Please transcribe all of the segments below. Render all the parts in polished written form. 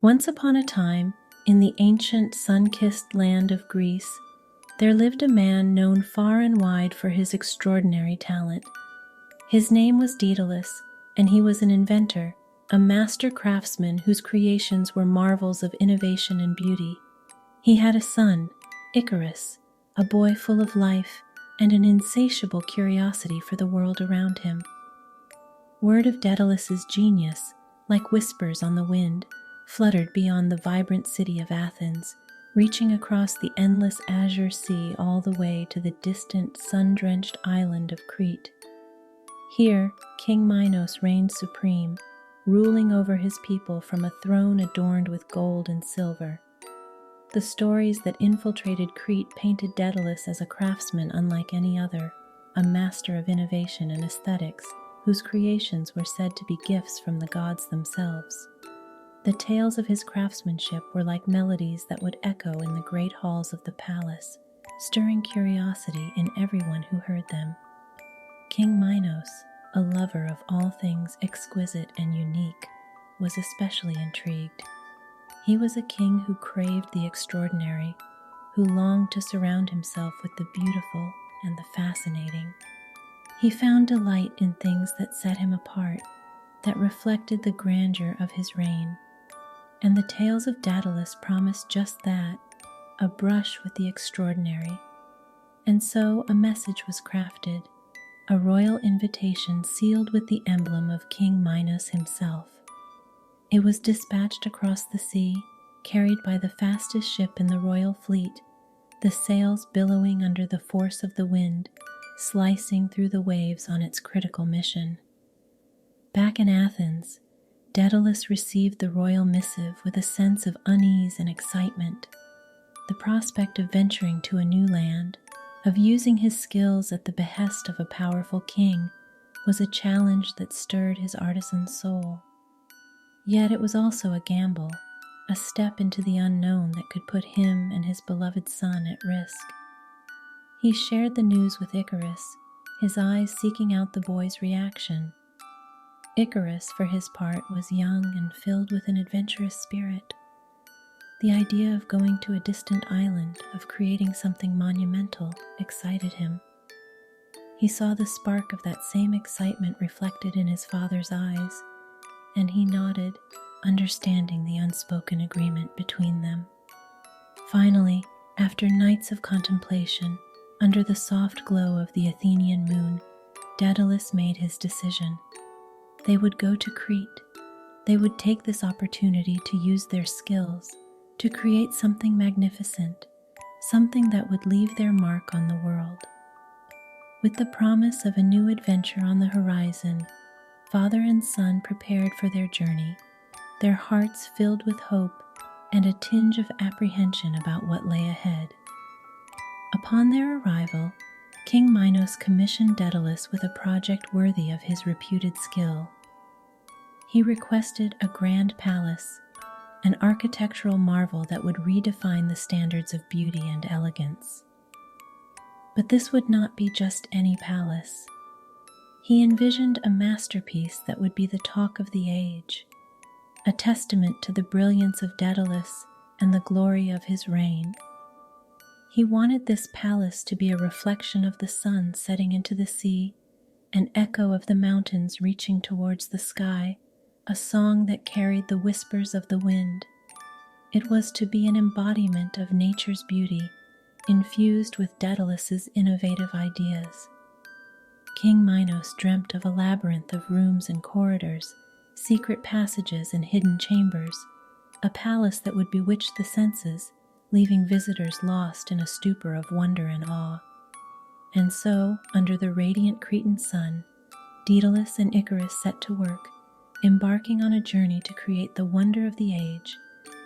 Once upon a time, in the ancient sun-kissed land of Greece, there lived a man known far and wide for his extraordinary talent. His name was Daedalus, and he was an inventor, a master craftsman whose creations were marvels of innovation and beauty. He had a son, Icarus, a boy full of life and an insatiable curiosity for the world around him. Word of Daedalus's genius, like whispers on the wind, fluttered beyond the vibrant city of Athens, reaching across the endless azure sea all the way to the distant sun-drenched island of Crete. Here, King Minos reigned supreme, ruling over his people from a throne adorned with gold and silver. The stories that infiltrated Crete painted Daedalus as a craftsman unlike any other, a master of innovation and aesthetics, whose creations were said to be gifts from the gods themselves. The tales of his craftsmanship were like melodies that would echo in the great halls of the palace, stirring curiosity in everyone who heard them. King Minos, a lover of all things exquisite and unique, was especially intrigued. He was a king who craved the extraordinary, who longed to surround himself with the beautiful and the fascinating. He found delight in things that set him apart, that reflected the grandeur of his reign. And the tales of Daedalus promised just that, a brush with the extraordinary. And so a message was crafted, a royal invitation sealed with the emblem of King Minos himself. It was dispatched across the sea, carried by the fastest ship in the royal fleet, the sails billowing under the force of the wind, slicing through the waves on its critical mission. Back in Athens, Daedalus received the royal missive with a sense of unease and excitement. The prospect of venturing to a new land, of using his skills at the behest of a powerful king, was a challenge that stirred his artisan soul. Yet it was also a gamble, a step into the unknown that could put him and his beloved son at risk. He shared the news with Icarus, his eyes seeking out the boy's reaction. Icarus, for his part, was young and filled with an adventurous spirit. The idea of going to a distant island, of creating something monumental, excited him. He saw the spark of that same excitement reflected in his father's eyes, and he nodded, understanding the unspoken agreement between them. Finally, after nights of contemplation, under the soft glow of the Athenian moon, Daedalus made his decision. They would go to Crete. They would take this opportunity to use their skills, to create something magnificent, something that would leave their mark on the world. With the promise of a new adventure on the horizon, father and son prepared for their journey, their hearts filled with hope and a tinge of apprehension about what lay ahead. Upon their arrival, King Minos commissioned Daedalus with a project worthy of his reputed skill. He requested a grand palace, an architectural marvel that would redefine the standards of beauty and elegance. But this would not be just any palace. He envisioned a masterpiece that would be the talk of the age, a testament to the brilliance of Daedalus and the glory of his reign. He wanted this palace to be a reflection of the sun setting into the sea, an echo of the mountains reaching towards the sky, a song that carried the whispers of the wind. It was to be an embodiment of nature's beauty, infused with Daedalus's innovative ideas. King Minos dreamt of a labyrinth of rooms and corridors, secret passages and hidden chambers, a palace that would bewitch the senses, leaving visitors lost in a stupor of wonder and awe. And so, under the radiant Cretan sun, Daedalus and Icarus set to work, embarking on a journey to create the wonder of the age,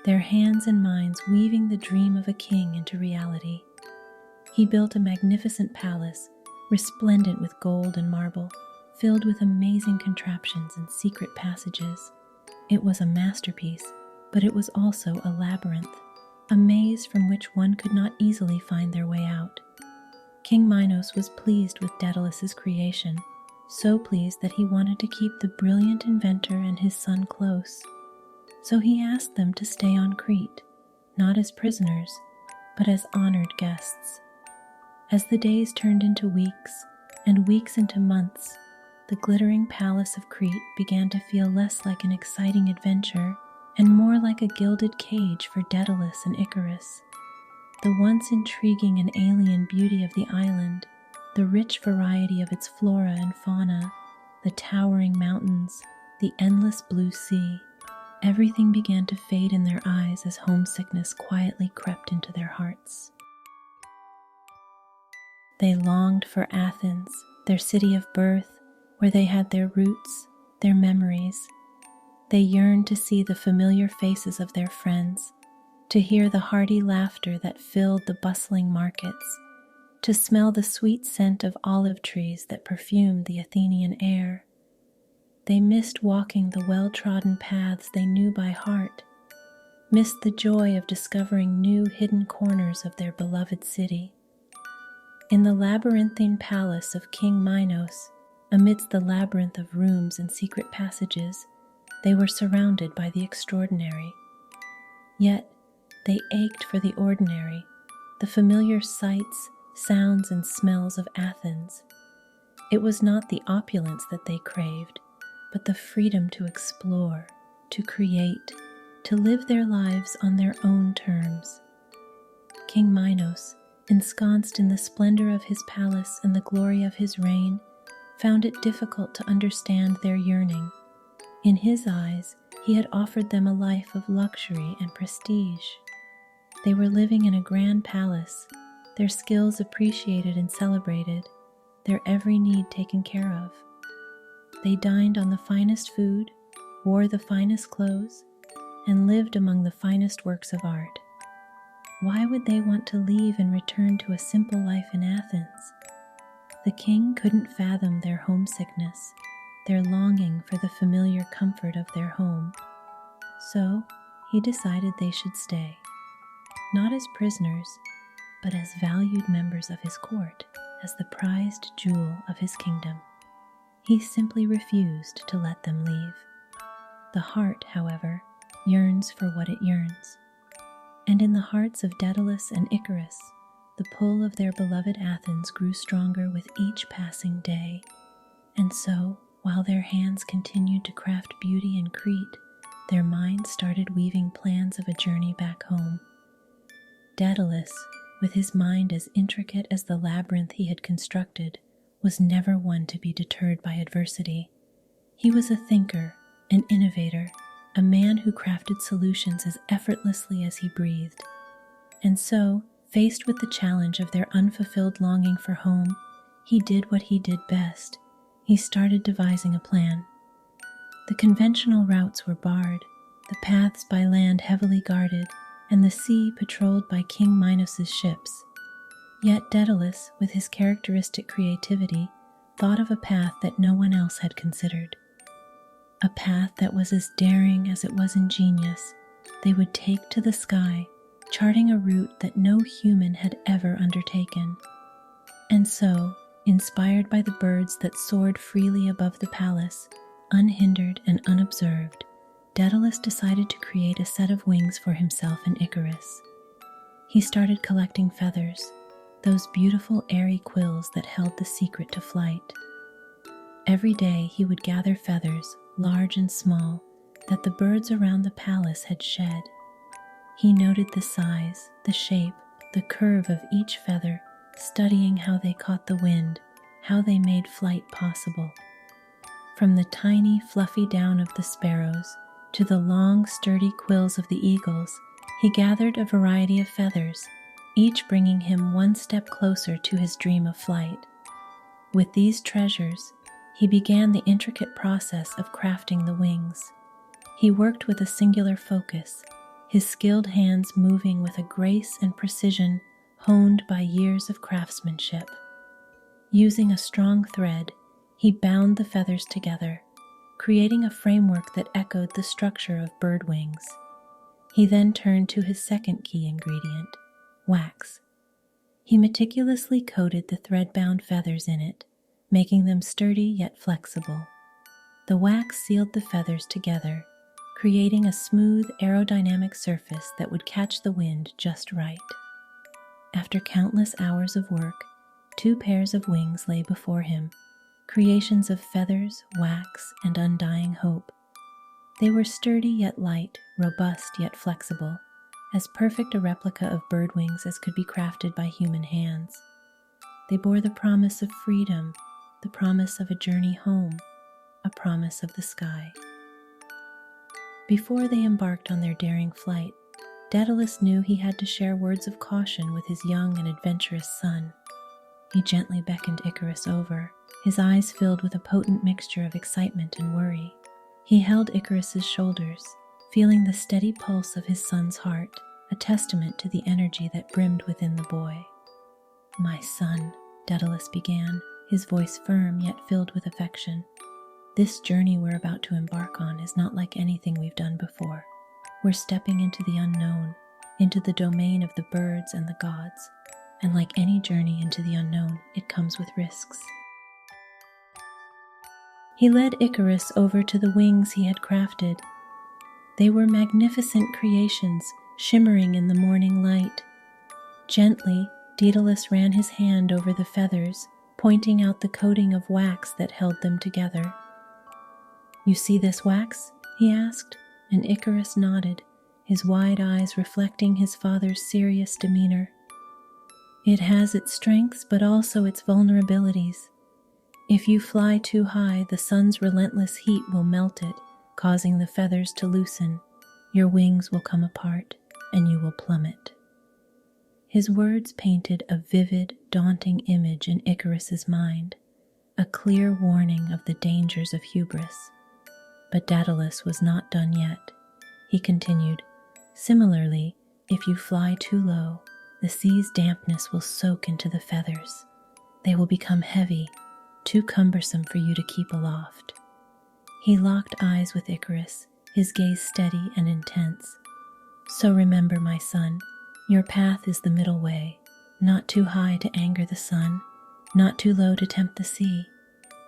their hands and minds weaving the dream of a king into reality. He built a magnificent palace, resplendent with gold and marble, filled with amazing contraptions and secret passages. It was a masterpiece, but it was also a labyrinth, a maze from which one could not easily find their way out. King Minos was pleased with Daedalus's creation, so pleased that he wanted to keep the brilliant inventor and his son close. So he asked them to stay on Crete, not as prisoners, but as honored guests. As the days turned into weeks, and weeks into months, the glittering palace of Crete began to feel less like an exciting adventure and more like a gilded cage for Daedalus and Icarus. The once intriguing and alien beauty of the island, the rich variety of its flora and fauna, the towering mountains, the endless blue sea, everything began to fade in their eyes as homesickness quietly crept into their hearts. They longed for Athens, their city of birth, where they had their roots, their memories. They yearned to see the familiar faces of their friends, to hear the hearty laughter that filled the bustling markets, to smell the sweet scent of olive trees that perfumed the Athenian air. They missed walking the well-trodden paths they knew by heart, missed the joy of discovering new hidden corners of their beloved city. In the labyrinthine palace of King Minos, amidst the labyrinth of rooms and secret passages, they were surrounded by the extraordinary. Yet, they ached for the ordinary, the familiar sights, sounds, and smells of Athens. It was not the opulence that they craved, but the freedom to explore, to create, to live their lives on their own terms. King Minos, ensconced in the splendor of his palace and the glory of his reign, found it difficult to understand their yearning. In his eyes, he had offered them a life of luxury and prestige. They were living in a grand palace, their skills appreciated and celebrated, their every need taken care of. They dined on the finest food, wore the finest clothes, and lived among the finest works of art. Why would they want to leave and return to a simple life in Athens? The king couldn't fathom their homesickness, their longing for the familiar comfort of their home. So he decided they should stay, not as prisoners, but as valued members of his court, as the prized jewel of his kingdom. He simply refused to let them leave. The heart, however, yearns for what it yearns. And in the hearts of Daedalus and Icarus, the pull of their beloved Athens grew stronger with each passing day. And so, while their hands continued to craft beauty in Crete, their minds started weaving plans of a journey back home. Daedalus, with his mind as intricate as the labyrinth he had constructed, was never one to be deterred by adversity. He was a thinker, an innovator, a man who crafted solutions as effortlessly as he breathed. And so, faced with the challenge of their unfulfilled longing for home, he did what he did best. He started devising a plan. The conventional routes were barred, the paths by land heavily guarded, and the sea patrolled by King Minos' ships. Yet Daedalus, with his characteristic creativity, thought of a path that no one else had considered. A path that was as daring as it was ingenious. They would take to the sky, charting a route that no human had ever undertaken. And so, inspired by the birds that soared freely above the palace, unhindered and unobserved, Daedalus decided to create a set of wings for himself and Icarus. He started collecting feathers, those beautiful airy quills that held the secret to flight. Every day he would gather feathers, large and small, that the birds around the palace had shed. He noted the size, the shape, the curve of each feather, studying how they caught the wind, how they made flight possible. From the tiny, fluffy down of the sparrows to the long, sturdy quills of the eagles, he gathered a variety of feathers, each bringing him one step closer to his dream of flight. With these treasures, he began the intricate process of crafting the wings. He worked with a singular focus, his skilled hands moving with a grace and precision honed by years of craftsmanship. Using a strong thread, he bound the feathers together, creating a framework that echoed the structure of bird wings. He then turned to his second key ingredient, wax. He meticulously coated the thread-bound feathers in it, making them sturdy yet flexible. The wax sealed the feathers together, creating a smooth aerodynamic surface that would catch the wind just right. After countless hours of work, 2 pairs of wings lay before him, creations of feathers, wax, and undying hope. They were sturdy yet light, robust yet flexible, as perfect a replica of bird wings as could be crafted by human hands. They bore the promise of freedom, the promise of a journey home, a promise of the sky. Before they embarked on their daring flight, Daedalus knew he had to share words of caution with his young and adventurous son. He gently beckoned Icarus over, his eyes filled with a potent mixture of excitement and worry. He held Icarus's shoulders, feeling the steady pulse of his son's heart, a testament to the energy that brimmed within the boy. "My son," Daedalus began, his voice firm yet filled with affection. "This journey we're about to embark on is not like anything we've done before. We're stepping into the unknown, into the domain of the birds and the gods, and like any journey into the unknown, it comes with risks." He led Icarus over to the wings he had crafted. They were magnificent creations, shimmering in the morning light. Gently, Daedalus ran his hand over the feathers, pointing out the coating of wax that held them together. "You see this wax?" he asked, and Icarus nodded, his wide eyes reflecting his father's serious demeanor. "It has its strengths but also its vulnerabilities. If you fly too high, the sun's relentless heat will melt it, causing the feathers to loosen. Your wings will come apart, and you will plummet." His words painted a vivid, daunting image in Icarus's mind, a clear warning of the dangers of hubris. But Daedalus was not done yet. He continued, "Similarly, if you fly too low, the sea's dampness will soak into the feathers. They will become heavy, too cumbersome for you to keep aloft." He locked eyes with Icarus, his gaze steady and intense. "So remember, my son, your path is the middle way, not too high to anger the sun, not too low to tempt the sea.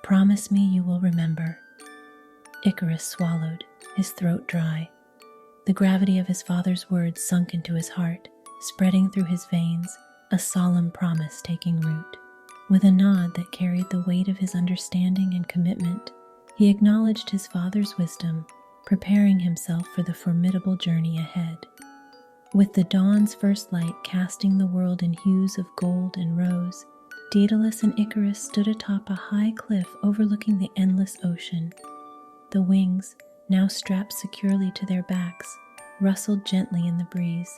Promise me you will remember." Icarus swallowed, his throat dry. The gravity of his father's words sunk into his heart, spreading through his veins, a solemn promise taking root. With a nod that carried the weight of his understanding and commitment, he acknowledged his father's wisdom, preparing himself for the formidable journey ahead. With the dawn's first light casting the world in hues of gold and rose, Daedalus and Icarus stood atop a high cliff overlooking the endless ocean. The wings, now strapped securely to their backs, rustled gently in the breeze.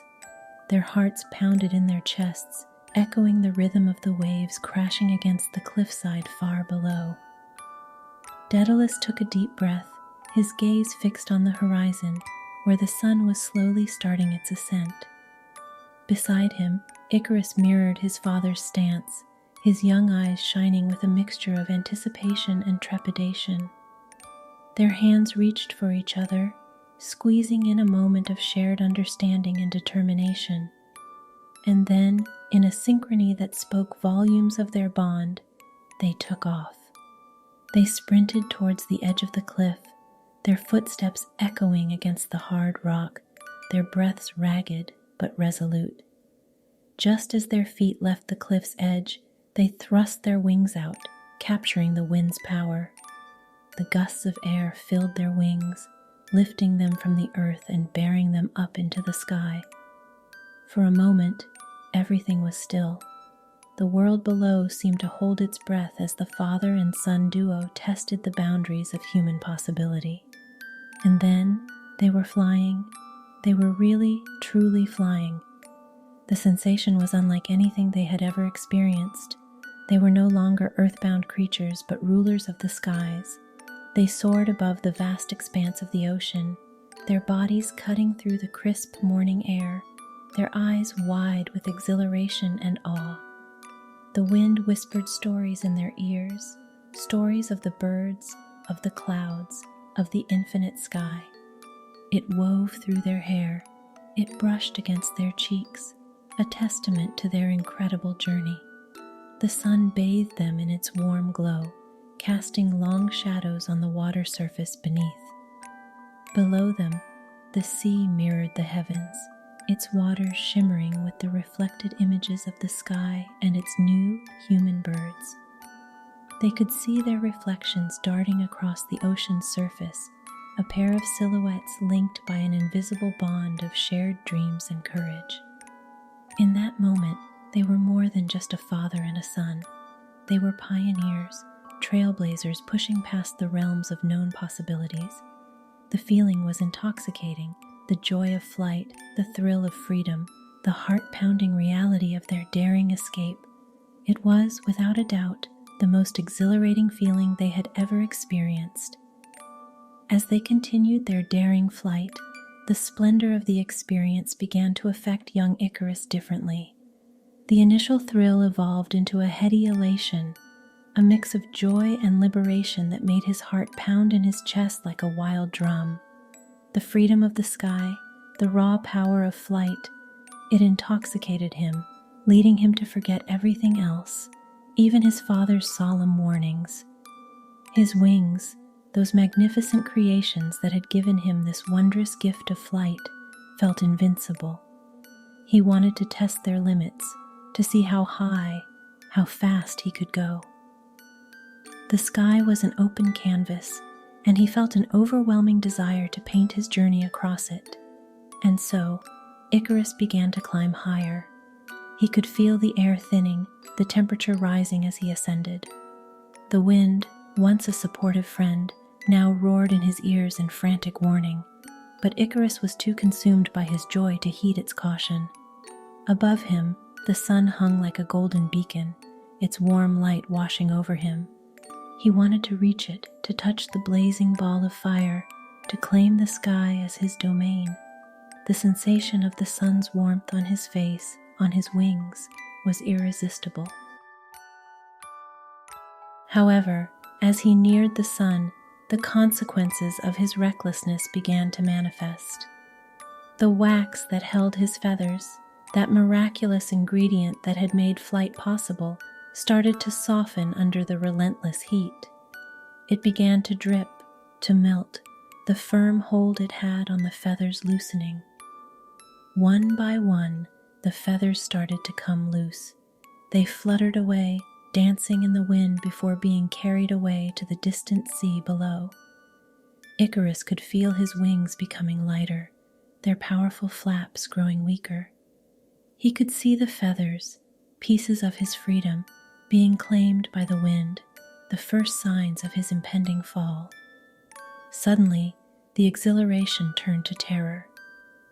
Their hearts pounded in their chests, echoing the rhythm of the waves crashing against the cliffside far below. Daedalus took a deep breath, his gaze fixed on the horizon, where the sun was slowly starting its ascent. Beside him, Icarus mirrored his father's stance, his young eyes shining with a mixture of anticipation and trepidation. Their hands reached for each other, squeezing in a moment of shared understanding and determination. And then, in a synchrony that spoke volumes of their bond, they took off. They sprinted towards the edge of the cliff, their footsteps echoing against the hard rock, their breaths ragged but resolute. Just as their feet left the cliff's edge, they thrust their wings out, capturing the wind's power. The gusts of air filled their wings, lifting them from the earth and bearing them up into the sky. For a moment, everything was still. The world below seemed to hold its breath as the father and son duo tested the boundaries of human possibility. And then they were flying. They were really, truly flying. The sensation was unlike anything they had ever experienced. They were no longer earthbound creatures, but rulers of the skies. They soared above the vast expanse of the ocean, their bodies cutting through the crisp morning air, their eyes wide with exhilaration and awe. The wind whispered stories in their ears, stories of the birds, of the clouds, of the infinite sky. It wove through their hair, it brushed against their cheeks, a testament to their incredible journey. The sun bathed them in its warm glow, casting long shadows on the water surface beneath. Below them, the sea mirrored the heavens, its waters shimmering with the reflected images of the sky and its new human birds. They could see their reflections darting across the ocean's surface, a pair of silhouettes linked by an invisible bond of shared dreams and courage. In that moment, they were more than just a father and a son. They were pioneers, trailblazers pushing past the realms of known possibilities. The feeling was intoxicating, the joy of flight, the thrill of freedom, the heart-pounding reality of their daring escape. It was, without a doubt, the most exhilarating feeling they had ever experienced. As they continued their daring flight, the splendor of the experience began to affect young Icarus differently. The initial thrill evolved into a heady elation, a mix of joy and liberation that made his heart pound in his chest like a wild drum. The freedom of the sky, the raw power of flight, it intoxicated him, leading him to forget everything else, even his father's solemn warnings. His wings, those magnificent creations that had given him this wondrous gift of flight, felt invincible. He wanted to test their limits, to see how high, how fast he could go. The sky was an open canvas, and he felt an overwhelming desire to paint his journey across it. And so, Icarus began to climb higher. He could feel the air thinning, the temperature rising as he ascended. The wind, once a supportive friend, now roared in his ears in frantic warning, but Icarus was too consumed by his joy to heed its caution. Above him, the sun hung like a golden beacon, its warm light washing over him. He wanted to reach it, to touch the blazing ball of fire, to claim the sky as his domain. The sensation of the sun's warmth on his face, on his wings, was irresistible. However, as he neared the sun, the consequences of his recklessness began to manifest. The wax that held his feathers, that miraculous ingredient that had made flight possible, started to soften under the relentless heat. It began to drip, to melt, the firm hold it had on the feathers loosening. One by one, the feathers started to come loose. They fluttered away, dancing in the wind before being carried away to the distant sea below. Icarus could feel his wings becoming lighter, their powerful flaps growing weaker. He could see the feathers, pieces of his freedom, being claimed by the wind, the first signs of his impending fall. Suddenly, the exhilaration turned to terror.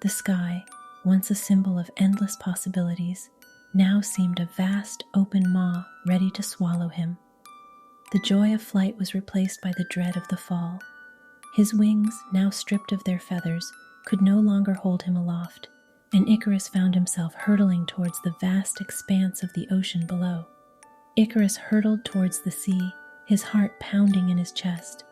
The sky, once a symbol of endless possibilities, now seemed a vast open maw ready to swallow him. The joy of flight was replaced by the dread of the fall. His wings, now stripped of their feathers, could no longer hold him aloft, and Icarus found himself hurtling towards the vast expanse of the ocean below. Icarus hurtled towards the sea, his heart pounding in his chest.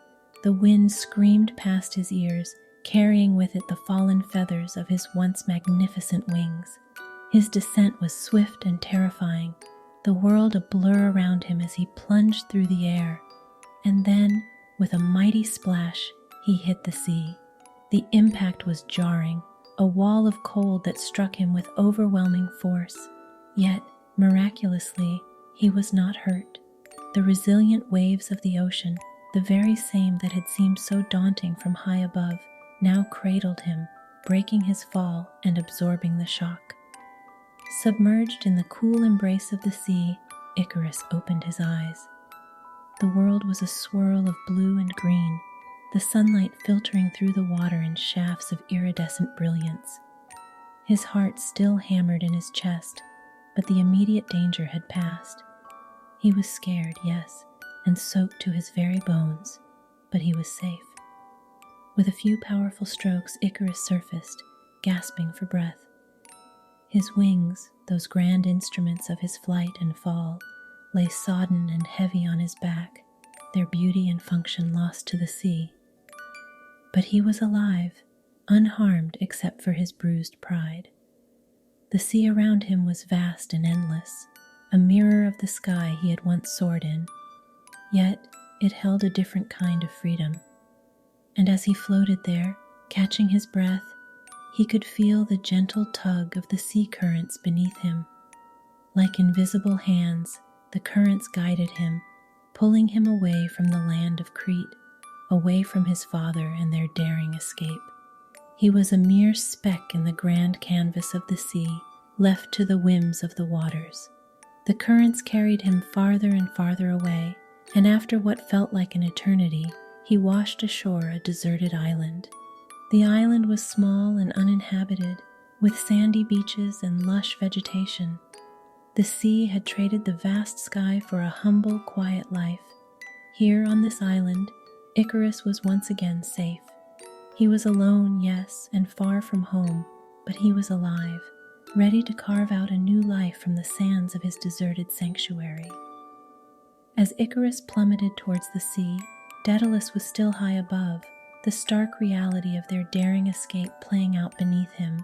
The wind screamed past his ears, carrying with it the fallen feathers of his once magnificent wings. His descent was swift and terrifying, the world a blur around him as he plunged through the air. And then, with a mighty splash, he hit the sea. The impact was jarring, a wall of cold that struck him with overwhelming force. Yet, miraculously, he was not hurt. The resilient waves of the ocean, the very same that had seemed so daunting from high above, now cradled him, breaking his fall and absorbing the shock. Submerged in the cool embrace of the sea, Icarus opened his eyes. The world was a swirl of blue and green, the sunlight filtering through the water in shafts of iridescent brilliance. His heart still hammered in his chest, but the immediate danger had passed. He was scared, yes, and soaked to his very bones, but he was safe. With a few powerful strokes, Icarus surfaced, gasping for breath. His wings, those grand instruments of his flight and fall, lay sodden and heavy on his back, their beauty and function lost to the sea. But he was alive, unharmed except for his bruised pride. The sea around him was vast and endless, a mirror of the sky he had once soared in, yet it held a different kind of freedom. And as he floated there, Catching his breath, he could feel the gentle tug of the sea currents beneath him. Like invisible hands, the currents guided him, pulling him away from the land of Crete, away from his father and their daring escape. He was a mere speck in the grand canvas of the sea, left to the whims of the waters. The currents carried him farther and farther away, and after what felt like an eternity, he washed ashore a deserted island. The island was small and uninhabited, with sandy beaches and lush vegetation. The sea had traded the vast sky for a humble, quiet life. Here on this island, Icarus was once again safe. He was alone, yes, and far from home, but he was alive, ready to carve out a new life from the sands of his deserted sanctuary. As Icarus plummeted towards the sea, Daedalus was still high above, the stark reality of their daring escape playing out beneath him.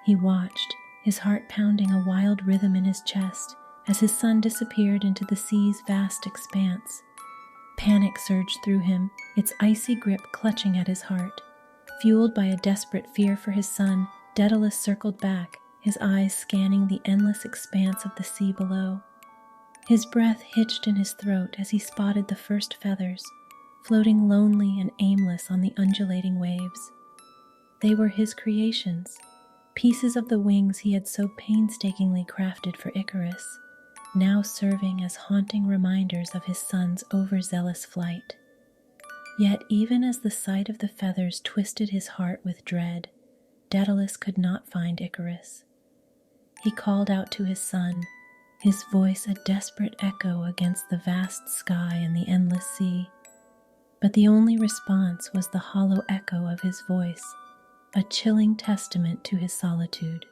He watched, his heart pounding a wild rhythm in his chest as his son disappeared into the sea's vast expanse. Panic surged through him, its icy grip clutching at his heart. Fueled by a desperate fear for his son, Daedalus circled back, his eyes scanning the endless expanse of the sea below. His breath hitched in his throat as he spotted the first feathers, floating lonely and aimless on the undulating waves. They were his creations, pieces of the wings he had so painstakingly crafted for Icarus, now serving as haunting reminders of his son's overzealous flight. Yet even as the sight of the feathers twisted his heart with dread, Daedalus could not find Icarus. He called out to his son, his voice a desperate echo against the vast sky and the endless sea. But the only response was the hollow echo of his voice, a chilling testament to his solitude.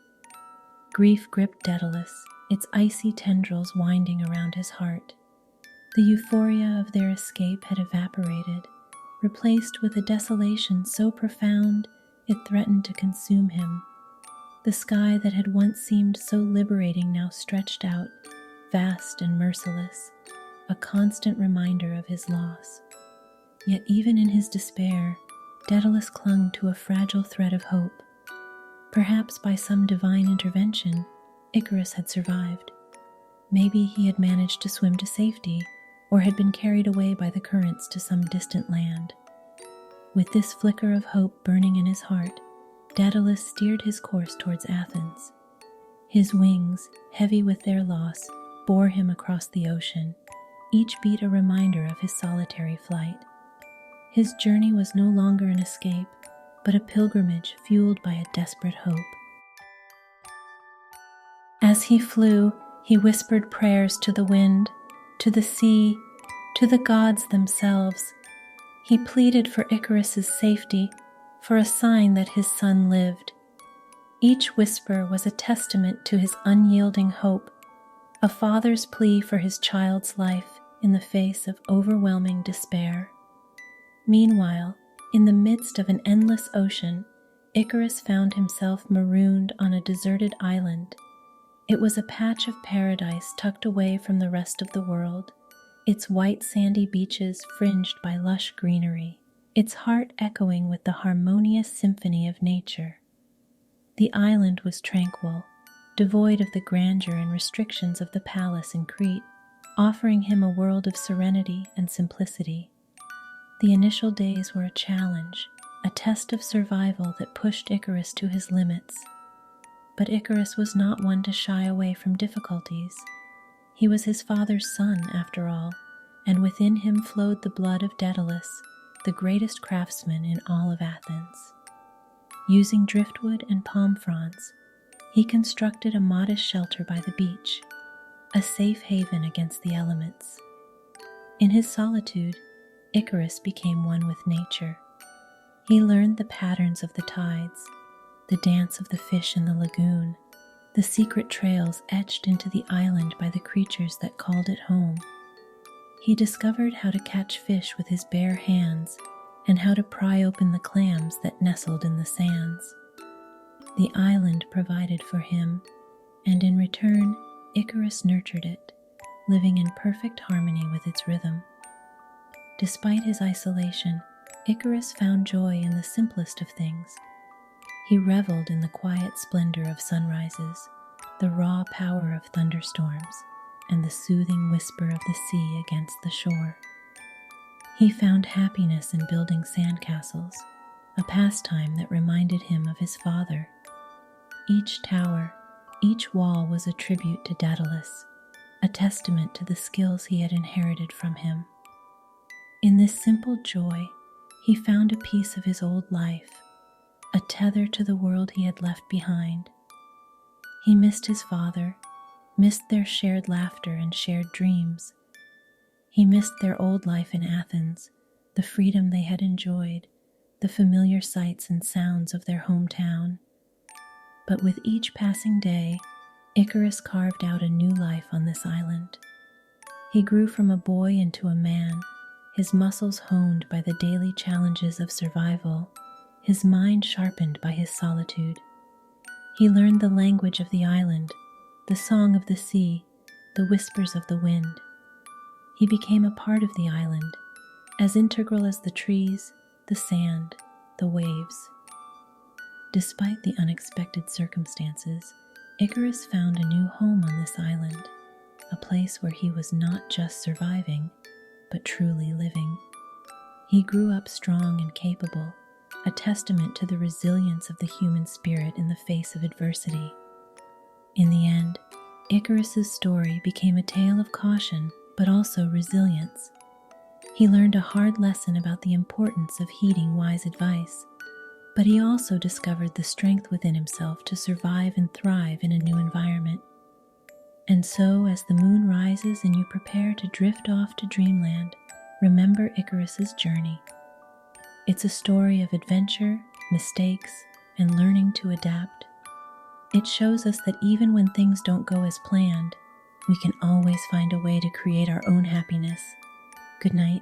Grief gripped Daedalus, its icy tendrils winding around his heart. The euphoria of their escape had evaporated, replaced with a desolation so profound it threatened to consume him. The sky that had once seemed so liberating now stretched out, vast and merciless, a constant reminder of his loss. Yet even in his despair, Daedalus clung to a fragile thread of hope. Perhaps by some divine intervention, Icarus had survived. Maybe he had managed to swim to safety, or had been carried away by the currents to some distant land. With this flicker of hope burning in his heart, Daedalus steered his course towards Athens. His wings, heavy with their loss, bore him across the ocean, each beat a reminder of his solitary flight. His journey was no longer an escape, but a pilgrimage fueled by a desperate hope. As he flew, he whispered prayers to the wind, to the sea, to the gods themselves. He pleaded for Icarus's safety, for a sign that his son lived. Each whisper was a testament to his unyielding hope, a father's plea for his child's life in the face of overwhelming despair. Meanwhile, in the midst of an endless ocean, Icarus found himself marooned on a deserted island. It was a patch of paradise tucked away from the rest of the world, its white sandy beaches fringed by lush greenery, its heart echoing with the harmonious symphony of nature. The island was tranquil, devoid of the grandeur and restrictions of the palace in Crete, offering him a world of serenity and simplicity. The initial days were a challenge, a test of survival that pushed Icarus to his limits. But Icarus was not one to shy away from difficulties. He was his father's son, after all, and within him flowed the blood of Daedalus, the greatest craftsman in all of Athens. Using driftwood and palm fronds, he constructed a modest shelter by the beach, a safe haven against the elements. In his solitude, Icarus became one with nature. He learned the patterns of the tides, the dance of the fish in the lagoon, the secret trails etched into the island by the creatures that called it home. He discovered how to catch fish with his bare hands and how to pry open the clams that nestled in the sands. The island provided for him, and in return, Icarus nurtured it, living in perfect harmony with its rhythm. Despite his isolation, Icarus found joy in the simplest of things. He reveled in the quiet splendor of sunrises, the raw power of thunderstorms, and the soothing whisper of the sea against the shore. He found happiness in building sandcastles, a pastime that reminded him of his father. Each tower, each wall was a tribute to Daedalus, a testament to the skills he had inherited from him. In this simple joy, he found a piece of his old life, a tether to the world he had left behind. He missed his father, missed their shared laughter and shared dreams. He missed their old life in Athens, the freedom they had enjoyed, the familiar sights and sounds of their hometown. But with each passing day, Icarus carved out a new life on this island. He grew from a boy into a man, his muscles honed by the daily challenges of survival, his mind sharpened by his solitude. He learned the language of the island, the song of the sea, the whispers of the wind. He became a part of the island, as integral as the trees, the sand, the waves. Despite the unexpected circumstances, Icarus found a new home on this island, a place where he was not just surviving, but truly living. He grew up strong and capable, a testament to the resilience of the human spirit in the face of adversity. In the end, Icarus's story became a tale of caution, but also resilience. He learned a hard lesson about the importance of heeding wise advice, but he also discovered the strength within himself to survive and thrive in a new environment. And so, as the moon rises and you prepare to drift off to dreamland, remember Icarus's journey. It's a story of adventure, mistakes, and learning to adapt. It shows us that even when things don't go as planned, we can always find a way to create our own happiness. Good night.